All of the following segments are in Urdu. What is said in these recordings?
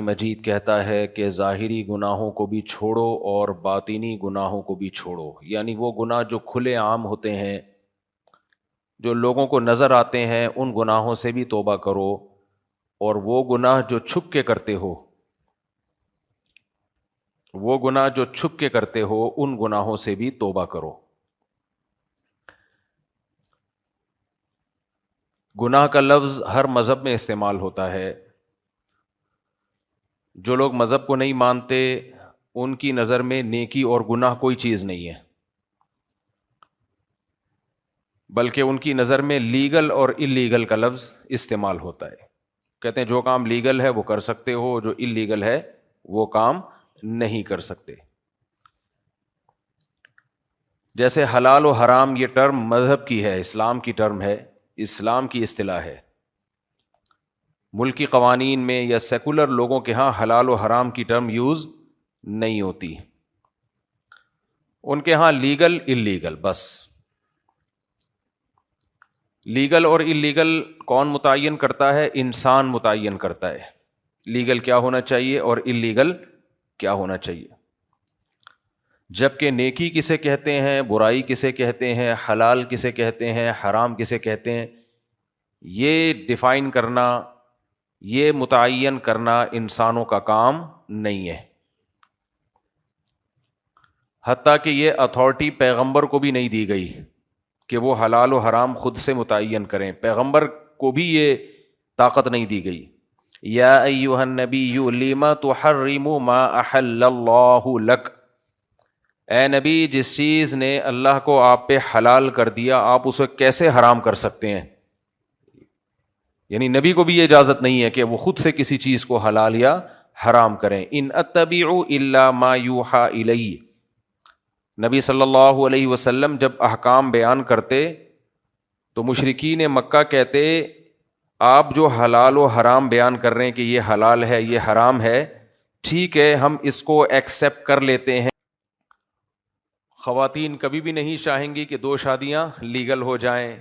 مجید کہتا ہے کہ ظاہری گناہوں کو بھی چھوڑو اور باطنی گناہوں کو بھی چھوڑو، یعنی وہ گناہ جو کھلے عام ہوتے ہیں، جو لوگوں کو نظر آتے ہیں، ان گناہوں سے بھی توبہ کرو، اور وہ گناہ جو چھپ کے کرتے ہو، وہ گناہ جو چھپ کے کرتے ہو، ان گناہوں سے بھی توبہ کرو۔ گناہ کا لفظ ہر مذہب میں استعمال ہوتا ہے۔ جو لوگ مذہب کو نہیں مانتے، ان کی نظر میں نیکی اور گناہ کوئی چیز نہیں ہے، بلکہ ان کی نظر میں لیگل اور اللیگل کا لفظ استعمال ہوتا ہے۔ کہتے ہیں جو کام لیگل ہے وہ کر سکتے ہو، جو اللیگل ہے وہ کام نہیں کر سکتے۔ جیسے حلال و حرام، یہ ٹرم مذہب کی ہے، اسلام کی ٹرم ہے، اسلام کی اصطلاح ہے۔ ملکی قوانین میں یا سیکولر لوگوں کے ہاں حلال و حرام کی ٹرم یوز نہیں ہوتی، ان کے ہاں لیگل اللیگل بس۔ لیگل اور اللیگل کون متعین کرتا ہے؟ انسان متعین کرتا ہے، لیگل کیا ہونا چاہیے اور اللیگل کیا ہونا چاہیے۔ جبکہ نیکی کسے کہتے ہیں، برائی کسے کہتے ہیں، حلال کسے کہتے ہیں، حرام کسے کہتے ہیں، یہ ڈیفائن کرنا، یہ متعین کرنا انسانوں کا کام نہیں ہے۔ حتیٰ کہ یہ اتھارٹی پیغمبر کو بھی نہیں دی گئی کہ وہ حلال و حرام خود سے متعین کریں، پیغمبر کو بھی یہ طاقت نہیں دی گئی۔ یا ایھا النبی لم تحرم ما احل اللہ لک، اے نبی جس چیز نے اللہ کو آپ پہ حلال کر دیا، آپ اسے کیسے حرام کر سکتے ہیں؟ یعنی نبی کو بھی یہ اجازت نہیں ہے کہ وہ خود سے کسی چیز کو حلال یا حرام کریں۔ ان اتبع الا ما یوحى الی، نبی صلی اللہ علیہ وسلم جب احکام بیان کرتے تو مشرکین مکہ کہتے آپ جو حلال و حرام بیان کر رہے ہیں کہ یہ حلال ہے یہ حرام ہے، ٹھیک ہے ہم اس کو ایکسیپٹ کر لیتے ہیں۔ خواتین کبھی بھی نہیں چاہیں گی کہ دو شادیاں لیگل ہو جائیں۔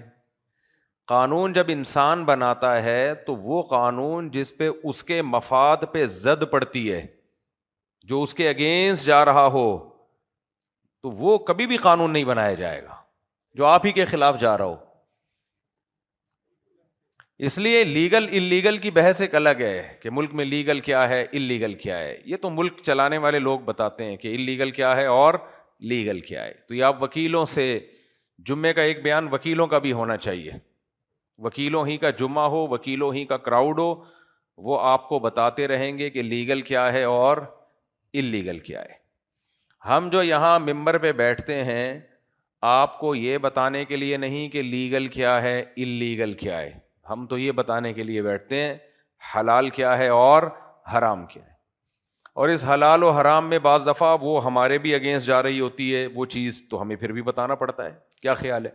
قانون جب انسان بناتا ہے تو وہ قانون جس پہ اس کے مفاد پہ زد پڑتی ہے، جو اس کے اگینسٹ جا رہا ہو، تو وہ کبھی بھی قانون نہیں بنایا جائے گا جو آپ ہی کے خلاف جا رہا ہو۔ اس لیے لیگل اللیگل کی بحث ایک الگ ہے کہ ملک میں لیگل کیا ہے اللیگل کیا ہے، یہ تو ملک چلانے والے لوگ بتاتے ہیں کہ اللیگل کیا ہے اور لیگل کیا ہے۔ تو یہ آپ وکیلوں سے، جمعے کا ایک بیان وکیلوں کا بھی ہونا چاہیے، وکیلوں ہی کا جمعہ ہو، وکیلوں ہی کا کراؤڈ ہو، وہ آپ کو بتاتے رہیں گے کہ لیگل کیا ہے اور اللیگل کیا ہے۔ ہم جو یہاں ممبر پہ بیٹھتے ہیں آپ کو یہ بتانے کے لیے نہیں کہ لیگل کیا ہے اللیگل کیا ہے، ہم تو یہ بتانے کے لیے بیٹھتے ہیں حلال کیا ہے اور حرام کیا ہے۔ اور اس حلال و حرام میں بعض دفعہ وہ ہمارے بھی اگینسٹ جا رہی ہوتی ہے وہ چیز، تو ہمیں پھر بھی بتانا پڑتا ہے۔ کیا خیال ہے؟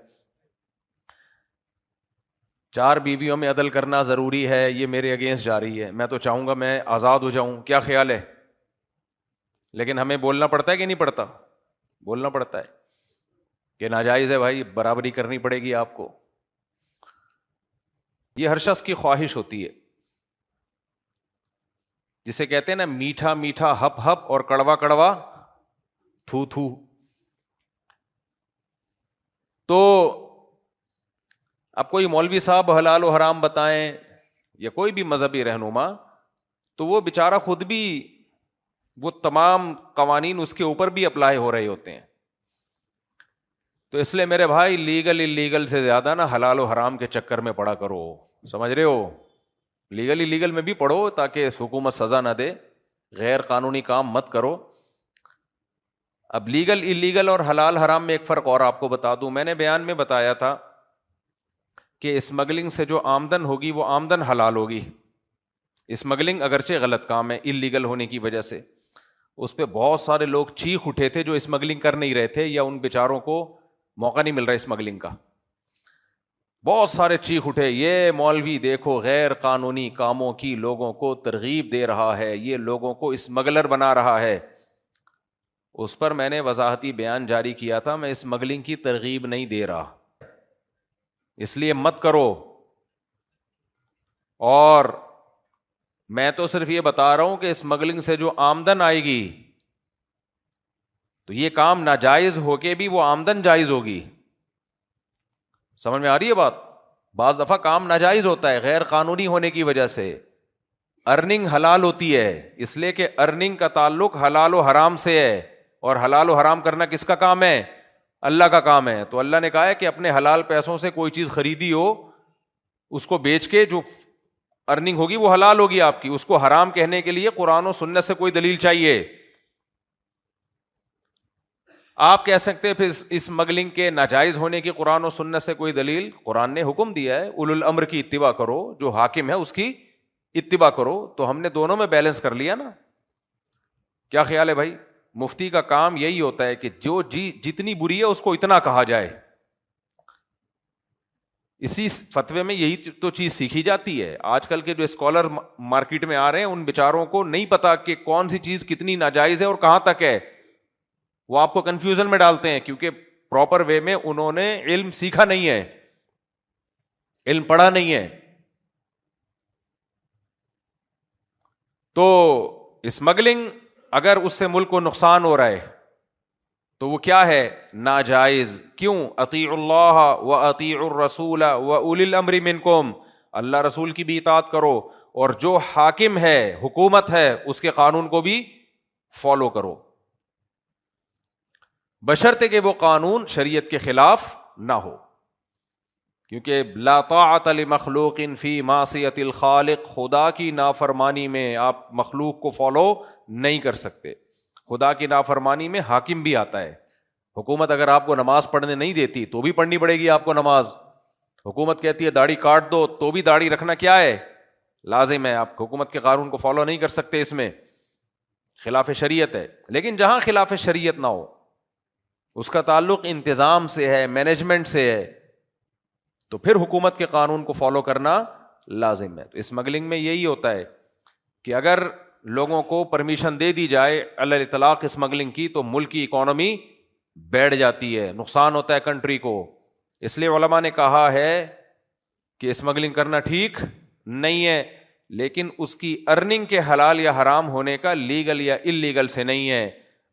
4 بیویوں میں عدل کرنا ضروری ہے، یہ میرے اگینسٹ جا رہی ہے، میں تو چاہوں گا میں آزاد ہو جاؤں، کیا خیال ہے؟ لیکن ہمیں بولنا پڑتا ہے کہ نہیں پڑتا؟ بولنا پڑتا ہے کہ ناجائز ہے بھائی، برابری کرنی پڑے گی آپ کو۔ یہ ہر شخص کی خواہش ہوتی ہے، جسے کہتے ہیں نا میٹھا میٹھا ہپ ہپ اور کڑوا کڑوا تھو تھو۔ تو اب کوئی مولوی صاحب حلال و حرام بتائیں یا کوئی بھی مذہبی رہنما، تو وہ بیچارہ خود بھی وہ تمام قوانین اس کے اوپر بھی اپلائی ہو رہے ہوتے ہیں۔ تو اس لیے میرے بھائی لیگل اللیگل سے زیادہ نا حلال و حرام کے چکر میں پڑا کرو، سمجھ رہے ہو؟ لیگل اللیگل میں بھی پڑھو تاکہ حکومت سزا نہ دے، غیر قانونی کام مت کرو۔ اب لیگل اللیگل اور حلال حرام میں ایک فرق اور آپ کو بتا دوں، میں نے بیان میں بتایا تھا کہ اسمگلنگ سے جو آمدن ہوگی وہ آمدن حلال ہوگی۔ اسمگلنگ اگرچہ غلط کام ہے اللیگل ہونے کی وجہ سے، اس پہ بہت سارے لوگ چیخ اٹھے تھے جو اسمگلنگ کر نہیں رہے تھے یا ان بیچاروں کو موقع نہیں مل رہا اسمگلنگ کا، بہت سارے چیخ اٹھے یہ مولوی دیکھو غیر قانونی کاموں کی لوگوں کو ترغیب دے رہا ہے، یہ لوگوں کو اسمگلر بنا رہا ہے۔ اس پر میں نے وضاحتی بیان جاری کیا تھا، میں اسمگلنگ کی ترغیب نہیں دے رہا، اس لیے مت کرو۔ اور میں تو صرف یہ بتا رہا ہوں کہ اسمگلنگ سے جو آمدن آئے گی تو یہ کام ناجائز ہو کے بھی وہ آمدن جائز ہوگی. سمجھ میں آ رہی ہے بات؟ بعض دفعہ کام ناجائز ہوتا ہے غیر قانونی ہونے کی وجہ سے، ارننگ حلال ہوتی ہے، اس لیے کہ ارننگ کا تعلق حلال و حرام سے ہے، اور حلال و حرام کرنا کس کا کام ہے؟ اللہ کا کام ہے. تو اللہ نے کہا ہے کہ اپنے حلال پیسوں سے کوئی چیز خریدی ہو اس کو بیچ کے جو ارننگ ہوگی وہ حلال ہوگی آپ کی. اس کو حرام کہنے کے لیے قرآن و سنت سے کوئی دلیل چاہیے. آپ کہہ سکتے ہیں پھر اسمگلنگ کے ناجائز ہونے کی قرآن و سنت سے کوئی دلیل؟ قرآن نے حکم دیا ہے اولو الامر کی اتباع کرو، جو حاکم ہے اس کی اتباع کرو. تو ہم نے دونوں میں بیلنس کر لیا نا. کیا خیال ہے بھائی؟ مفتی کا کام یہی ہوتا ہے کہ جو جتنی بری ہے اس کو اتنا کہا جائے. اسی فتوے میں یہی تو چیز سیکھی جاتی ہے. آج کل کے جو اسکالر مارکیٹ میں آ رہے ہیں ان بیچاروں کو نہیں پتا کہ کون سی چیز کتنی ناجائز ہے اور کہاں تک ہے. وہ آپ کو کنفیوژن میں ڈالتے ہیں کیونکہ پراپر وے میں انہوں نے علم سیکھا نہیں ہے، علم پڑھا نہیں ہے. تو اسمگلنگ اگر اس سے ملک کو نقصان ہو رہا ہے تو وہ کیا ہے؟ ناجائز. کیوں؟ اطیعوا اللہ و اطیعوا الرسول و اولی الامر منکم، اللہ رسول کی بھی اطاعت کرو اور جو حاکم ہے، حکومت ہے، اس کے قانون کو بھی فالو کرو، بشرطے کہ وہ قانون شریعت کے خلاف نہ ہو. کیونکہ لا طاعت لمخلوق فی معصیت الخالق، خدا کی نافرمانی میں آپ مخلوق کو فالو نہیں کر سکتے. خدا کی نافرمانی میں حاکم بھی آتا ہے. حکومت اگر آپ کو نماز پڑھنے نہیں دیتی تو بھی پڑھنی پڑے گی آپ کو نماز. حکومت کہتی ہے داڑھی کاٹ دو تو بھی داڑھی رکھنا کیا ہے؟ لازم ہے. آپ حکومت کے قانون کو فالو نہیں کر سکتے، اس میں خلاف شریعت ہے. لیکن جہاں خلاف شریعت نہ ہو، اس کا تعلق انتظام سے ہے، مینجمنٹ سے ہے، تو پھر حکومت کے قانون کو فالو کرنا لازم ہے. تو اسمگلنگ میں یہی ہوتا ہے کہ اگر لوگوں کو پرمیشن دے دی جائے علی اطلاق اسمگلنگ کی تو ملک کی اکانومی بیٹھ جاتی ہے، نقصان ہوتا ہے کنٹری کو. اس لیے علماء نے کہا ہے کہ اسمگلنگ کرنا ٹھیک نہیں ہے، لیکن اس کی ارننگ کے حلال یا حرام ہونے کا لیگل یا اللیگل سے نہیں ہے.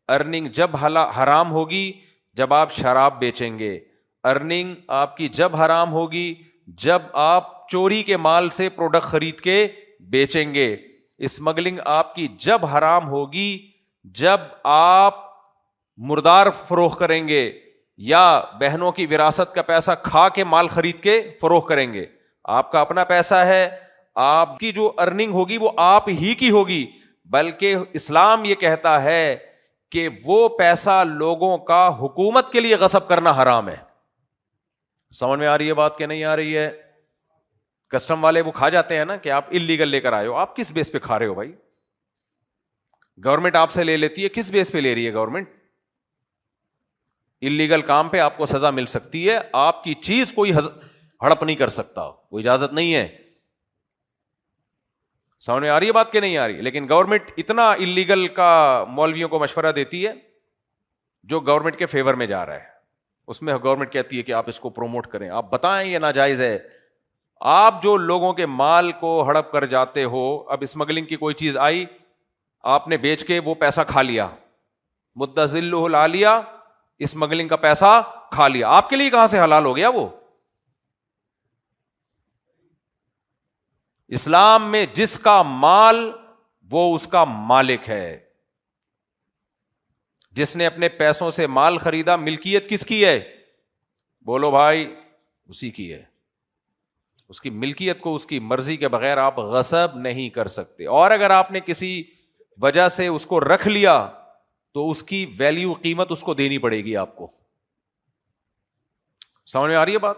ارننگ جب حرام ہوگی جب آپ شراب بیچیں گے، ارننگ آپ کی جب حرام ہوگی جب آپ چوری کے مال سے پروڈکٹ خرید کے بیچیں گے. اسمگلنگ آپ کی جب حرام ہوگی جب آپ مردار فروخت کریں گے یا بہنوں کی وراثت کا پیسہ کھا کے مال خرید کے فروخت کریں گے. آپ کا اپنا پیسہ ہے، آپ کی جو ارننگ ہوگی وہ آپ ہی کی ہوگی، بلکہ اسلام یہ کہتا ہے کہ وہ پیسہ لوگوں کا حکومت کے لیے غصب کرنا حرام ہے. سمجھ میں آ رہی ہے بات کہ نہیں آ رہی ہے؟ کسٹم والے وہ کھا جاتے ہیں نا کہ آپ اللیگل لے کر آئے ہو. آپ کس بیس پہ کھا رہے ہو بھائی؟ گورنمنٹ آپ سے لے لیتی ہے، کس بیس پہ لے رہی ہے گورنمنٹ؟ اللیگل کام پہ آپ کو سزا مل سکتی ہے، آپ کی چیز کوئی ہڑپ نہیں کر سکتا، کوئی اجازت نہیں ہے. سمجھ میں آ رہی ہے بات کہ نہیں آ رہی؟ لیکن گورنمنٹ اتنا اللیگل کا مولویوں کو مشورہ دیتی ہے جو گورنمنٹ کے فیور میں جا رہا ہے. اس میں گورنمنٹ کہتی ہے کہ آپ اس کو پروموٹ کریں، آپ بتائیں یہ ناجائز ہے. آپ جو لوگوں کے مال کو ہڑپ کر جاتے ہو، اب اسمگلنگ کی کوئی چیز آئی، آپ نے بیچ کے وہ پیسہ کھا لیا، مدہ ذلہ العالیہ، اسمگلنگ کا پیسہ کھا لیا، آپ کے لیے کہاں سے حلال ہو گیا وہ؟ اسلام میں جس کا مال وہ اس کا مالک ہے. جس نے اپنے پیسوں سے مال خریدا، ملکیت کس کی ہے؟ بولو بھائی، اسی کی ہے. اس کی ملکیت کو اس کی مرضی کے بغیر آپ غصب نہیں کر سکتے. اور اگر آپ نے کسی وجہ سے اس کو رکھ لیا تو اس کی ویلیو، قیمت اس کو دینی پڑے گی آپ کو. سمجھ میں آ رہی ہے بات؟